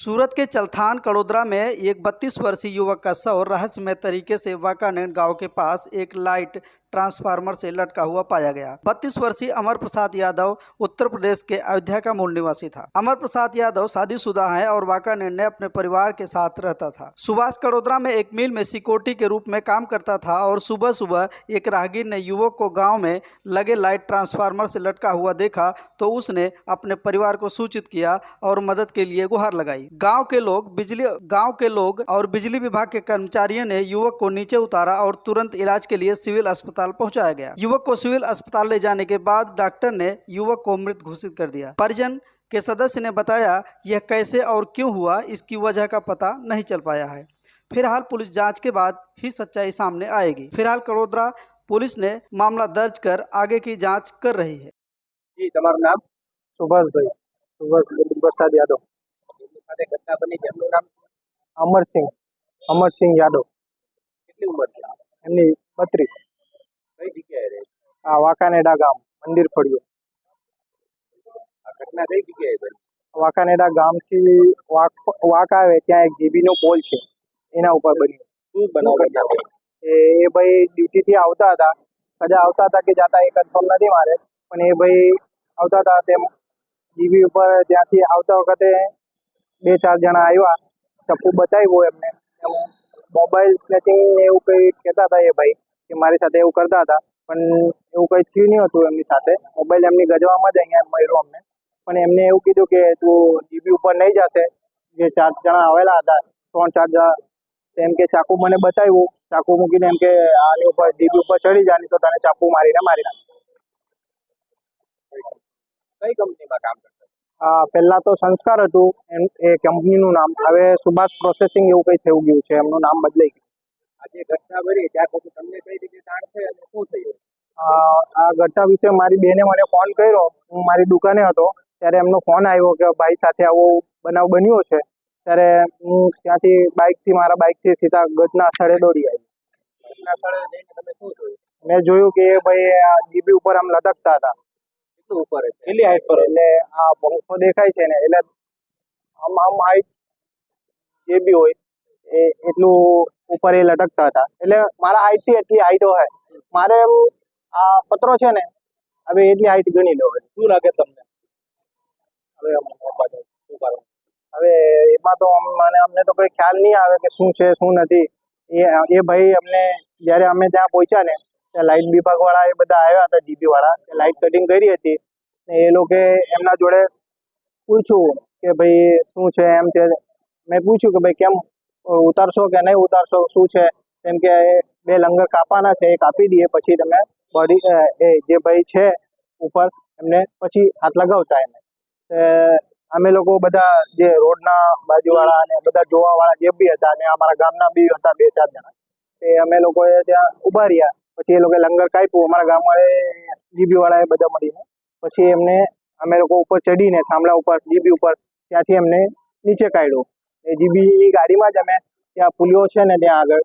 सूरत के चलथान कड़ोदरा में एक 32 वर्षीय युवक का शव रहस्यमय तरीके से वाकानेर गांव के पास एक लाइट ट्रांसफार्मर से लटका हुआ पाया गया। 32 वर्षीय अमर प्रसाद यादव उत्तर प्रदेश के अयोध्या का मूल निवासी था। अमर प्रसाद यादव शादीशुदा है और वाकानेर में अपने परिवार के साथ रहता था। सुभाष कड़ोदरा में एक मिल में सिक्योरिटी के रूप में काम करता था और सुबह सुबह एक राहगीर ने युवक को गाँव में लगे लाइट ट्रांसफार्मर से लटका हुआ देखा तो उसने अपने परिवार को सूचित किया और मदद के लिए गुहार लगाई। गाँव के लोग और बिजली विभाग के कर्मचारियों ने युवक को नीचे उतारा और तुरंत इलाज के लिए सिविल अस्पताल पहुंचाया गया। युवक को सिविल अस्पताल ले जाने के बाद डॉक्टर ने युवक को मृत घोषित कर दिया। परिजन के सदस्य ने बताया यह कैसे और क्यों हुआ इसकी वजह का पता नहीं चल पाया है। फिलहाल पुलिस जांच के बाद ही सच्चाई सामने आएगी। फिलहाल कड़ोदरा पुलिस ने मामला दर्ज कर आगे की जांच कर रही है। जी, તમારું નામ? સુભાષભાઈ પ્રસાદ યાદવ। સાથે ઘટના બની છે, એમનું નામ? અમરસિંહ યાદવ। કેટલી ઉંમર છે? એમની 32। કઈ જગ્યાએ રહે છે? આ વાંકાનેડા ગામ મંદિર ફળિયો। આ ઘટના કઈ જગ્યાએ બની? વાંકાનેડા ગામથી વાંક આવે ત્યાં એક જીબીનો પોલ છે એના ઉપર બન્યું। શું બનાવ બન્યો? એ ભાઈ ડ્યુટીથી આવતા હતા, કદાચ આવતા હતા કે જાતા એ કન્ફર્મ નથી મારે, પણ એ ભાઈ આવતા હતા તેમ જીબી ઉપર ત્યાંથી આવતા વખતે 2-4 જણા આવ્યા, ચપ્પુ બતાવ્યું એમને, મોબાઈલ સ્નેચિંગ એવું કંઈ કહેતા હતા એ ભાઈ કે મારી સાથે એવું કરતા હતા, પણ એવું કંઈ થયું નહીં હતું એમની સાથે। મોબાઈલ એમની ગજવામાં જ અહીંયા મળ્યો અમને, પણ એમને એવું કીધું કે તું જીબી ઉપર નહીં જશે। જે 4 જણા આવેલા હતા, 3-4 જણા, તેમ કે ચાકુ મને બતાવ્યું, ચાકુ મૂકીને એમ કે આની ઉપર જીબી ઉપર ચડી જા નહીં તો તને ચાકુ મારીને મારી નાખ। કઈ કંપનીમાં કામ કરતા? પહેલા તો સંસ્કાર હતું એ કંપનીનું નામ, હવે સુભાષ પ્રોસેસિંગ એવું કંઈ થયું ગયું છે, એમનું નામ બદલાઈ ગયું। આજે ઘટના બની ત્યાર પછી તમને કઈ રીતે જાણ થઈ અને શું થયું? આ ઘટના વિશે મારી બેને મને ફોન કર્યો, હું મારી દુકાને હતો ત્યારે એમનો ફોન આવ્યો કે ભાઈ સાથે આવો બનાવ બન્યો છે। ત્યારે હું ત્યાંથી મારા બાઇકથી સીધા ઘટના સ્થળે દોડી આવી। ઘટના સ્થળે જઈને તમે શું જોયું? મેં જોયું કે એ ભાઈ આ જીબી ઉપર આમ લટકતા હતા। કેટલું ઉપર છે? કેટલી હાઈટ પર? એટલે આ પંખો દેખાય છે ને, એટલે આમ હાઈટ જે બી હોય એ એટલું ઉપર એ લટકતા હતા। એટલે મારા હાઈટથી એટલી હાઈટ હોય, મારે એમ આ પતરો છે ને, હવે એટલી હાઈટ ગણી લો। શું લાગે તમને? હવે એમાં તો અમને તો કોઈ ખ્યાલ નહીં આવે કે શું છે શું નથી। એ ભાઈ અમને જ્યારે અમે ત્યાં પહોંચ્યા ને ત્યાં લાઇટ વિભાગ વાળા એ બધા આવ્યા હતા, જીબી વાળા, લાઇટ કટિંગ કરી હતી। એ લોકો એમના જોડે પૂછ્યું કે ભાઈ શું છે એમ તે। મેં પૂછ્યું કે ભાઈ કેમ ઉતારશો કે નહીં ઉતારશો, શું છે? કેમ કે 2 લંગર કાપવાના છે, એ કાપી દઈએ પછી તમે બોડી એ જે ભાઈ છે ઉપર એમને પછી હાથ લગાવતા એમ। અમે લોકો બધા જે રોડના બાજુવાળા અને બધા જોવાવાળા જે બી હતા અને અમારા ગામના બી હતા 2-4 જણા, એ અમે લોકોએ ત્યાં ઊભા રહ્યા। પછી એ લોકોએ લંગર કાપ્યું, અમારા ગામવાળાએ જીબી વાળાએ બધા મળીને, પછી એમને અમે લોકો ઉપર ચડીને થાંભલા ઉપર જીબી ઉપર ત્યાંથી એમને નીચે કાઢ્યો। એ જીબીની ગાડીમાં જ અમે ત્યાં પુલિયો છે ને ત્યાં આગળ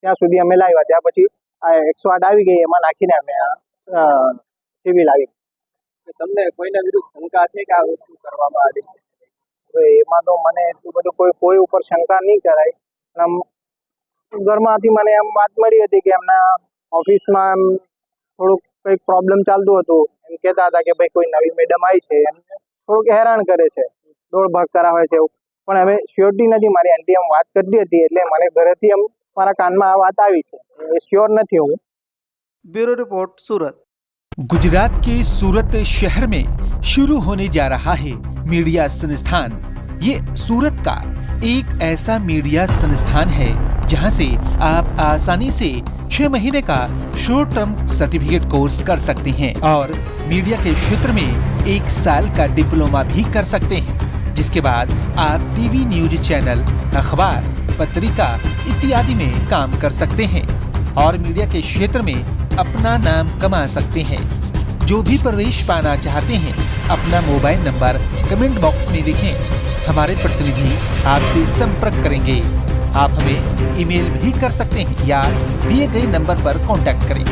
ત્યાં સુધી અમે લાવ્યા। ત્યાં પછી આ 108 આવી ગઈ, એમાં નાખીને અમે સિવિલ આવી। તમને કોઈના વિરુદ્ધ શંકા છે કે આ વસ્તુ કરવામાં આવી? હવે એમાં તો મને એટલું બધું કોઈ ઉપર શંકા નહીં કરાય, પણ આમ ઘરમાંથી મને એમ વાત મળી હતી કે એમના ઓફિસમાં એમ થોડુંક કંઈક પ્રોબ્લેમ ચાલતું હતું। એમ કહેતા હતા કે ભાઈ કોઈ નવી મેડમ આવી છે, એમને થોડુંક હેરાન કરે છે, દોડ ભાગ કરાવે છે એવું, પણ હવે શ્યોરિટી નથી। મારી આંટી એમ વાત કરતી હતી એટલે મને ઘરેથી એમ મારા કાનમાં આ વાત આવી છે, શ્યોર નથી હું। ब्यूरो रिपोर्ट, सूरत। गुजरात के सूरत शहर में शुरू होने जा रहा है मीडिया संस्थान। ये सूरत का एक ऐसा मीडिया संस्थान है जहां से आप आसानी से 6 महीने का शॉर्ट टर्म सर्टिफिकेट कोर्स कर सकते हैं और मीडिया के क्षेत्र में 1 साल का डिप्लोमा भी कर सकते हैं, जिसके बाद आप टीवी न्यूज चैनल, अखबार, पत्रिका इत्यादि में काम कर सकते हैं और मीडिया के क्षेत्र में अपना नाम कमा सकते हैं। जो भी प्रवेश पाना चाहते हैं अपना मोबाइल नंबर कमेंट बॉक्स में लिखें, हमारे प्रतिनिधि आपसे संपर्क करेंगे। आप हमें ईमेल भी कर सकते हैं या दिए गए नंबर पर कांटेक्ट करें।